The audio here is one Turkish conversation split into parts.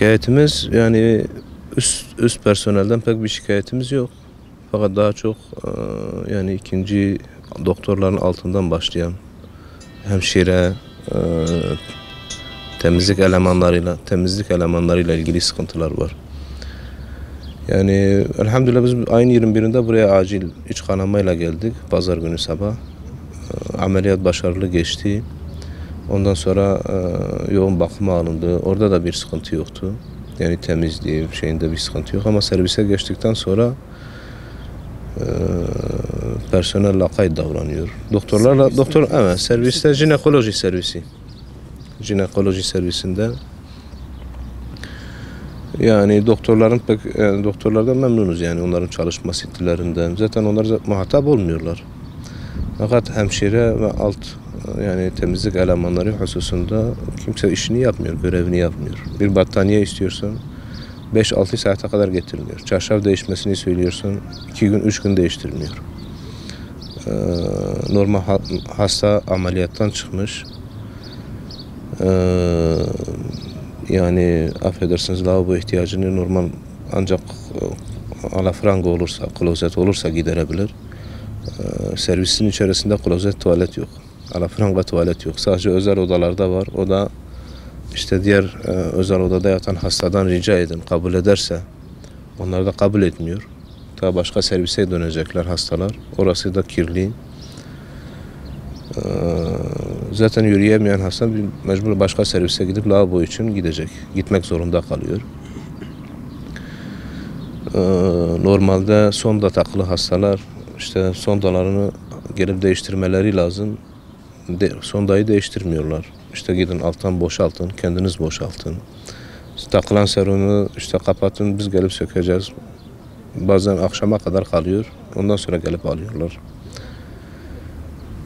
Şikayetimiz yani üst personelden pek bir şikayetimiz yok. Fakat daha çok yani ikinci doktorların altından başlayan hemşire, temizlik elemanlarıyla ilgili sıkıntılar var. Yani elhamdülillah biz ayın 21'inde buraya acil iç kanamayla geldik. Pazar günü sabah. Ameliyat başarılı geçti. Ondan sonra yoğun bakıma alındı. Orada da bir sıkıntı yoktu. Yani temizliği şeyinde bir sıkıntı yok ama servise geçtikten sonra personel lakayt davranıyor. Evet, serviste jinekoloji servisi. Jinekoloji servisinde yani doktorlardan memnunuz yani onların çalışma stilerinden. Zaten onlar muhatap olmuyorlar. Fakat hemşire ve yani temizlik elemanları hususunda kimse işini yapmıyor, görevini yapmıyor. Bir battaniye istiyorsan 5-6 saate kadar getirmiyor. Çarşaf değişmesini söylüyorsun 2 gün 3 gün değiştirmiyor. Normal hasta ameliyattan çıkmış. Yani affedersiniz lavabo ihtiyacını normal ancak alafranga olursa, klozet olursa giderebilir. Servisin içerisinde klozet, tuvalet yok. Alafranga tuvalet yok. Sadece özel odalarda var. O da işte diğer özel odada yatan hastadan rica edin. Kabul ederse onlar da kabul etmiyor. Daha başka servise dönecekler hastalar. Orası da kirli. Zaten yürüyemeyen hasta mecbur başka servise gidip lavabo için gitmek zorunda kalıyor. Normalde sonda takılı hastalar işte sondalarını gelip değiştirmeleri lazım. Sondayı değiştirmiyorlar. İşte gidin alttan boşaltın, kendiniz boşaltın. Takılan serumu işte kapatın, biz gelip sökeceğiz. Bazen akşama kadar kalıyor. Ondan sonra gelip alıyorlar.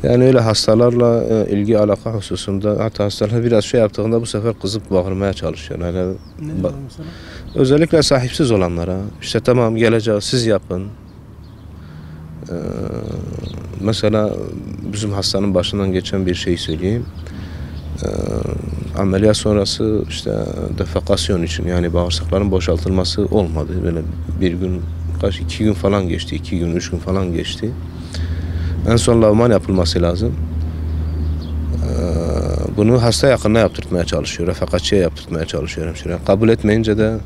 Yani öyle hastalarla ilgi alaka hususunda hatta hastalar biraz şey yaptığında bu sefer kızıp bağırmaya çalışıyor. Yani özellikle sahipsiz olanlara işte tamam geleceğiz siz yapın. Mesela bizim hastanın başından geçen bir şey söyleyeyim. Ameliyat sonrası işte defekasyon için yani bağırsakların boşaltılması olmadı. Böyle bir gün, 2 gün falan geçti. 2 gün, 3 gün falan geçti. En son lavman yapılması lazım. Bunu hasta yakınına yaptırtmaya çalışıyor. Refakatçiye yaptırtmaya çalışıyor hemşire. Kabul etmeyince de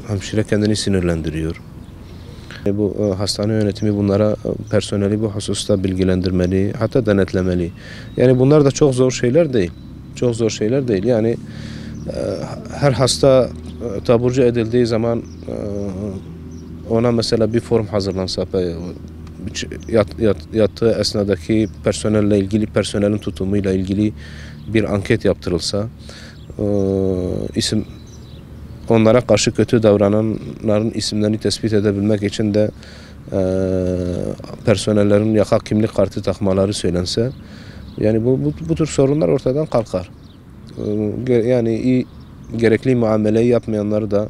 hemşire kendini sinirlendiriyor. Bu hastane yönetimi bunlara personeli bu hususta bilgilendirmeli, hatta denetlemeli. Yani bunlar da çok zor şeyler değil. Çok zor şeyler değil. Yani her hasta taburcu edildiği zaman ona mesela bir form hazırlansa, yattığı esnadaki personelle ilgili, personelin tutumuyla ilgili bir anket yaptırılsa, onlara karşı kötü davrananların isimlerini tespit edebilmek için de personellerin yaka kimlik kartı takmaları söylense, yani bu tür sorunlar ortadan kalkar. Yani gerekli muameleyi yapmayanları da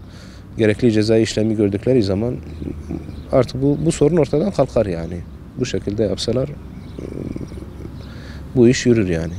gerekli cezai işlemi gördükleri zaman artık bu sorun ortadan kalkar yani. Bu şekilde yapsalar bu iş yürür yani.